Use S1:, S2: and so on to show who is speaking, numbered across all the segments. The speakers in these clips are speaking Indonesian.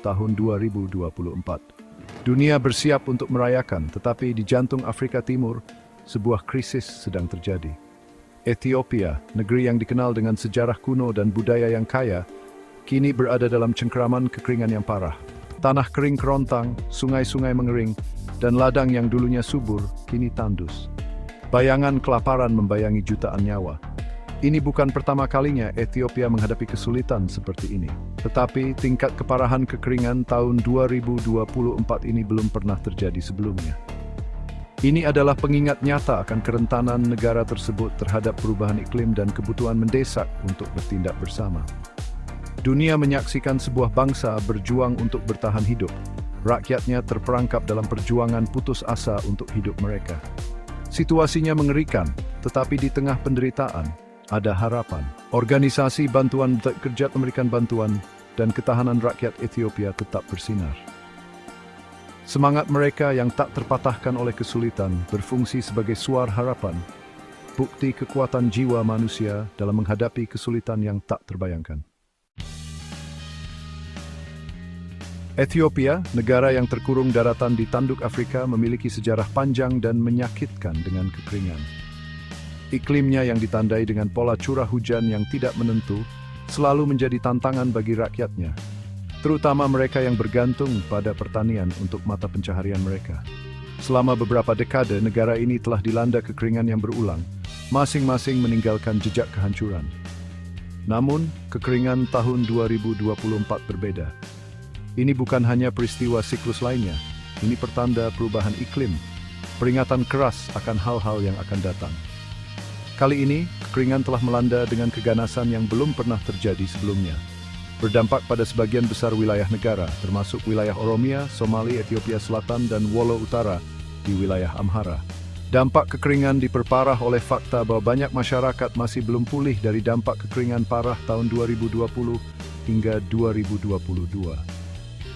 S1: tahun 2024. Dunia bersiap untuk merayakan, tetapi di jantung Afrika Timur, sebuah krisis sedang terjadi. Ethiopia, negeri yang dikenal dengan sejarah kuno dan budaya yang kaya, kini berada dalam cengkeraman kekeringan yang parah. Tanah kering kerontang, sungai-sungai mengering, dan ladang yang dulunya subur, kini tandus. Bayangan kelaparan membayangi jutaan nyawa. Ini bukan pertama kalinya Ethiopia menghadapi kesulitan seperti ini. Tetapi tingkat keparahan kekeringan tahun 2024 ini belum pernah terjadi sebelumnya. Ini adalah pengingat nyata akan kerentanan negara tersebut terhadap perubahan iklim dan kebutuhan mendesak untuk bertindak bersama. Dunia menyaksikan sebuah bangsa berjuang untuk bertahan hidup. Rakyatnya terperangkap dalam perjuangan putus asa untuk hidup mereka. Situasinya mengerikan, tetapi di tengah penderitaan, ada harapan. Organisasi bantuan kerja memberikan bantuan dan ketahanan rakyat Ethiopia tetap bersinar. Semangat mereka yang tak terpatahkan oleh kesulitan berfungsi sebagai suara harapan, bukti kekuatan jiwa manusia dalam menghadapi kesulitan yang tak terbayangkan. Ethiopia, negara yang terkurung daratan di tanduk Afrika, memiliki sejarah panjang dan menyakitkan dengan kekeringan. Iklimnya yang ditandai dengan pola curah hujan yang tidak menentu selalu menjadi tantangan bagi rakyatnya, terutama mereka yang bergantung pada pertanian untuk mata pencaharian mereka. Selama beberapa dekade, negara ini telah dilanda kekeringan yang berulang, masing-masing meninggalkan jejak kehancuran. Namun, kekeringan tahun 2024 berbeda. Ini bukan hanya peristiwa siklus lainnya, ini pertanda perubahan iklim, peringatan keras akan hal-hal yang akan datang. Kali ini, kekeringan telah melanda dengan keganasan yang belum pernah terjadi sebelumnya. Berdampak pada sebagian besar wilayah negara, termasuk wilayah Oromia, Somali, Ethiopia Selatan, dan Wollo Utara di wilayah Amhara. Dampak kekeringan diperparah oleh fakta bahwa banyak masyarakat masih belum pulih dari dampak kekeringan parah tahun 2020 hingga 2022.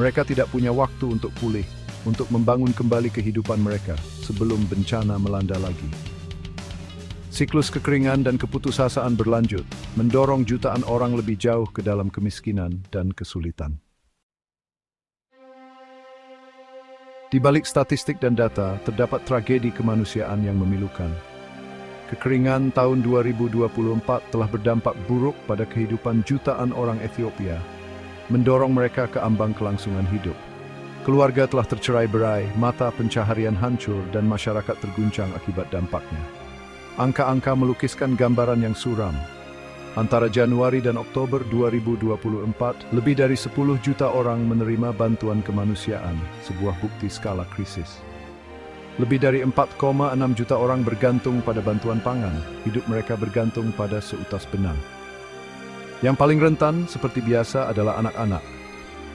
S1: Mereka tidak punya waktu untuk pulih, untuk membangun kembali kehidupan mereka sebelum bencana melanda lagi. Siklus kekeringan dan keputusasaan berlanjut, mendorong jutaan orang lebih jauh ke dalam kemiskinan dan kesulitan. Di balik statistik dan data, terdapat tragedi kemanusiaan yang memilukan. Kekeringan tahun 2024 telah berdampak buruk pada kehidupan jutaan orang Ethiopia, mendorong mereka ke ambang kelangsungan hidup. Keluarga telah tercerai-berai, mata pencaharian hancur, dan masyarakat terguncang akibat dampaknya. Angka-angka melukiskan gambaran yang suram. Antara Januari dan Oktober 2024, lebih dari 10 juta orang menerima bantuan kemanusiaan, sebuah bukti skala krisis. Lebih dari 4,6 juta orang bergantung pada bantuan pangan, hidup mereka bergantung pada seutas benang. Yang paling rentan, seperti biasa, adalah anak-anak.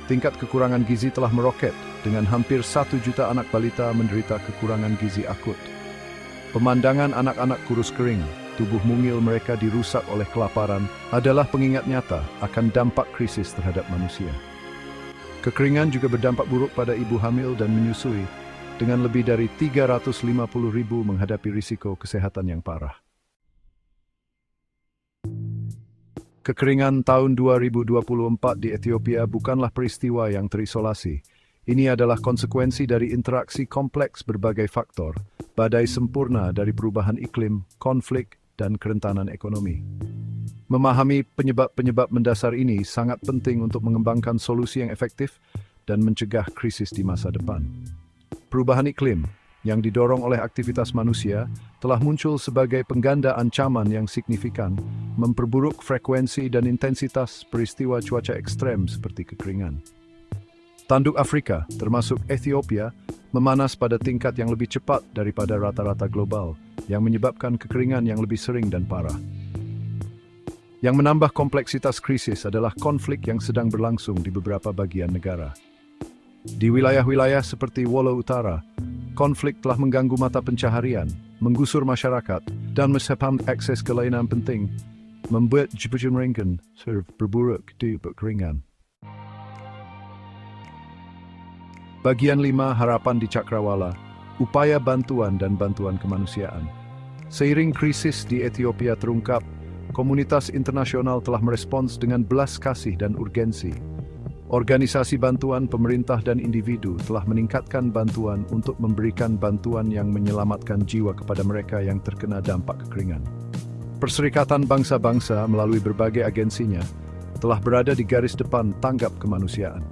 S1: Tingkat kekurangan gizi telah meroket, dengan hampir 1 juta anak balita menderita kekurangan gizi akut. Pemandangan anak-anak kurus kering, tubuh mungil mereka dirusak oleh kelaparan, adalah pengingat nyata akan dampak krisis terhadap manusia. Kekeringan juga berdampak buruk pada ibu hamil dan menyusui, dengan lebih dari 350.000 menghadapi risiko kesehatan yang parah. Kekeringan tahun 2024 di Ethiopia bukanlah peristiwa yang terisolasi. Ini adalah konsekuensi dari interaksi kompleks berbagai faktor, badai sempurna dari perubahan iklim, konflik, dan kerentanan ekonomi. Memahami penyebab-penyebab mendasar ini sangat penting untuk mengembangkan solusi yang efektif dan mencegah krisis di masa depan. Perubahan iklim, yang didorong oleh aktivitas manusia, telah muncul sebagai pengganda ancaman yang signifikan, memperburuk frekuensi dan intensitas peristiwa cuaca ekstrem seperti kekeringan. Tanduk Afrika, termasuk Ethiopia, memanas pada tingkat yang lebih cepat daripada rata-rata global, yang menyebabkan kekeringan yang lebih sering dan parah. Yang menambah kompleksitas krisis adalah konflik yang sedang berlangsung di beberapa bagian negara. Di wilayah-wilayah seperti Wollo Utara, konflik telah mengganggu mata pencaharian, menggusur masyarakat, dan menyebabkan akses ke layanan penting, membuat kebutuhan mereka berburuk di kekeringan. Bagian 5 Harapan di Cakrawala, upaya bantuan dan bantuan kemanusiaan. Seiring krisis di Ethiopia terungkap, komunitas internasional telah merespons dengan belas kasih dan urgensi. Organisasi bantuan pemerintah dan individu telah meningkatkan bantuan untuk memberikan bantuan yang menyelamatkan jiwa kepada mereka yang terkena dampak kekeringan. Perserikatan Bangsa-Bangsa melalui berbagai agensinya telah berada di garis depan tanggap kemanusiaan.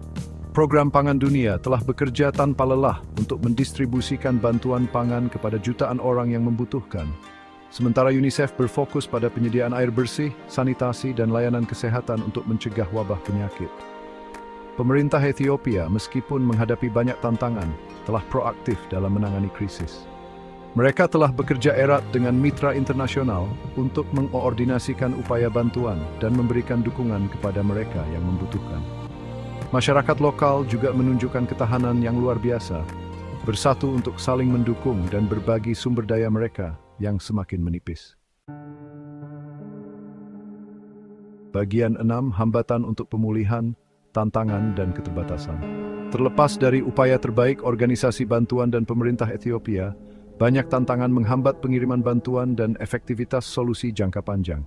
S1: Program Pangan Dunia telah bekerja tanpa lelah untuk mendistribusikan bantuan pangan kepada jutaan orang yang membutuhkan. Sementara UNICEF berfokus pada penyediaan air bersih, sanitasi, dan layanan kesehatan untuk mencegah wabah penyakit. Pemerintah Ethiopia, meskipun menghadapi banyak tantangan, telah proaktif dalam menangani krisis. Mereka telah bekerja erat dengan mitra internasional untuk mengkoordinasikan upaya bantuan dan memberikan dukungan kepada mereka yang membutuhkan. Masyarakat lokal juga menunjukkan ketahanan yang luar biasa, bersatu untuk saling mendukung dan berbagi sumber daya mereka yang semakin menipis. Bagian 6, hambatan untuk pemulihan, tantangan dan keterbatasan. Terlepas dari upaya terbaik organisasi bantuan dan pemerintah Ethiopia, banyak tantangan menghambat pengiriman bantuan dan efektivitas solusi jangka panjang.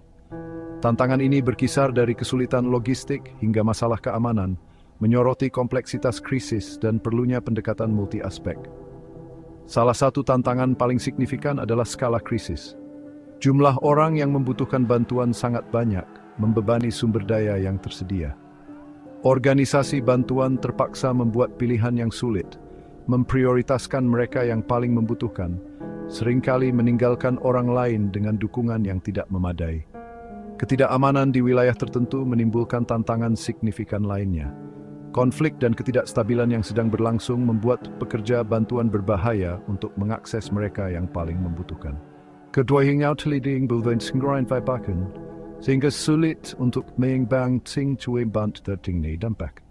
S1: Tantangan ini berkisar dari kesulitan logistik hingga masalah keamanan, menyoroti kompleksitas krisis dan perlunya pendekatan multi-aspek. Salah satu tantangan paling signifikan adalah skala krisis. Jumlah orang yang membutuhkan bantuan sangat banyak, membebani sumber daya yang tersedia. Organisasi bantuan terpaksa membuat pilihan yang sulit, memprioritaskan mereka yang paling membutuhkan, seringkali meninggalkan orang lain dengan dukungan yang tidak memadai. Ketidakamanan di wilayah tertentu menimbulkan tantangan signifikan lainnya. Konflik dan ketidakstabilan yang sedang berlangsung membuat pekerja bantuan berbahaya untuk mengakses mereka yang paling membutuhkan. Keduanya terliting bulvain senggorain vibakan, sehingga sulit untuk mengimbang ting cue bant tertinggi dampak.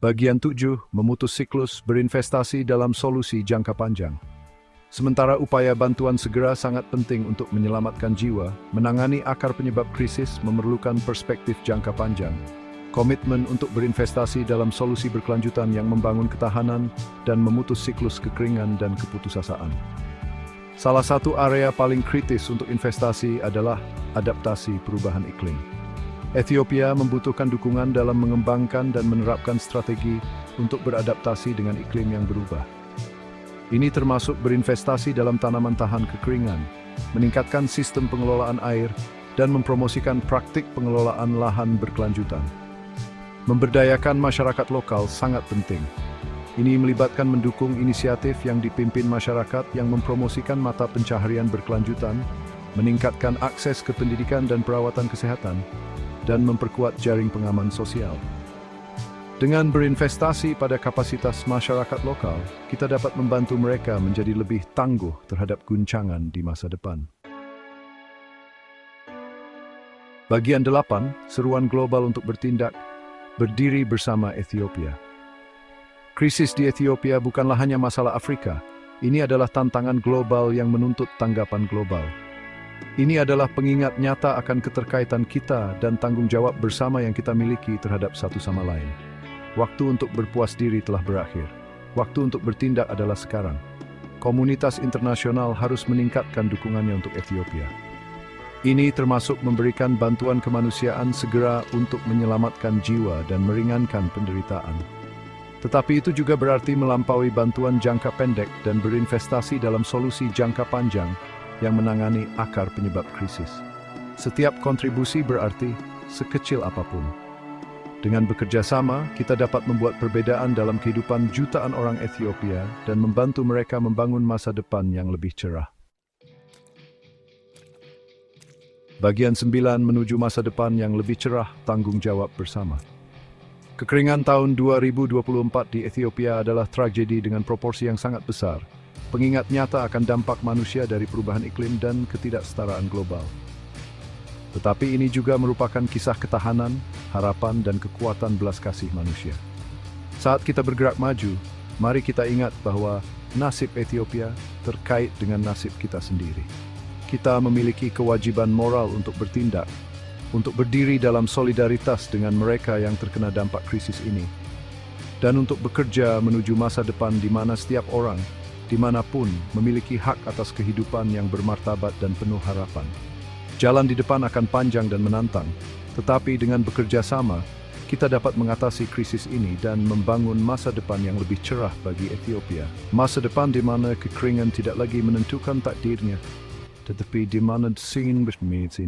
S1: Bagian 7, memutus siklus berinvestasi dalam solusi jangka panjang. Sementara upaya bantuan segera sangat penting untuk menyelamatkan jiwa, menangani akar penyebab krisis memerlukan perspektif jangka panjang. Komitmen untuk berinvestasi dalam solusi berkelanjutan yang membangun ketahanan dan memutus siklus kekeringan dan keputusasaan. Salah satu area paling kritis untuk investasi adalah adaptasi perubahan iklim. Ethiopia membutuhkan dukungan dalam mengembangkan dan menerapkan strategi untuk beradaptasi dengan iklim yang berubah. Ini termasuk berinvestasi dalam tanaman tahan kekeringan, meningkatkan sistem pengelolaan air, dan mempromosikan praktik pengelolaan lahan berkelanjutan. Memberdayakan masyarakat lokal sangat penting. Ini melibatkan mendukung inisiatif yang dipimpin masyarakat yang mempromosikan mata pencaharian berkelanjutan, meningkatkan akses ke pendidikan dan perawatan kesehatan, dan memperkuat jaring pengaman sosial. Dengan berinvestasi pada kapasitas masyarakat lokal, kita dapat membantu mereka menjadi lebih tangguh terhadap guncangan di masa depan. Bagian 8, seruan global untuk bertindak, berdiri bersama Ethiopia. Krisis di Ethiopia bukanlah hanya masalah Afrika. Ini adalah tantangan global yang menuntut tanggapan global. Ini adalah pengingat nyata akan keterkaitan kita dan tanggung jawab bersama yang kita miliki terhadap satu sama lain. Waktu untuk berpuas diri telah berakhir. Waktu untuk bertindak adalah sekarang. Komunitas internasional harus meningkatkan dukungannya untuk Ethiopia. Ini termasuk memberikan bantuan kemanusiaan segera untuk menyelamatkan jiwa dan meringankan penderitaan. Tetapi itu juga berarti melampaui bantuan jangka pendek dan berinvestasi dalam solusi jangka panjang yang menangani akar penyebab krisis. Setiap kontribusi berarti sekecil apapun. Dengan bekerja sama, kita dapat membuat perbedaan dalam kehidupan jutaan orang Ethiopia dan membantu mereka membangun masa depan yang lebih cerah. Bagian 9, menuju masa depan yang lebih cerah, tanggung jawab bersama. Kekeringan tahun 2024 di Ethiopia adalah tragedi dengan proporsi yang sangat besar, pengingat nyata akan dampak manusia dari perubahan iklim dan ketidaksetaraan global. Tetapi ini juga merupakan kisah ketahanan, harapan, dan kekuatan belas kasih manusia. Saat kita bergerak maju, mari kita ingat bahwa nasib Ethiopia terkait dengan nasib kita sendiri. Kita memiliki kewajiban moral untuk bertindak, untuk berdiri dalam solidaritas dengan mereka yang terkena dampak krisis ini, dan untuk bekerja menuju masa depan di mana setiap orang, dimanapun, memiliki hak atas kehidupan yang bermartabat dan penuh harapan. Jalan di depan akan panjang dan menantang, tetapi dengan bekerja sama, kita dapat mengatasi krisis ini dan membangun masa depan yang lebih cerah bagi Ethiopia. Masa depan di mana kekeringan tidak lagi menentukan takdirnya, tetapi di mana singin berminat.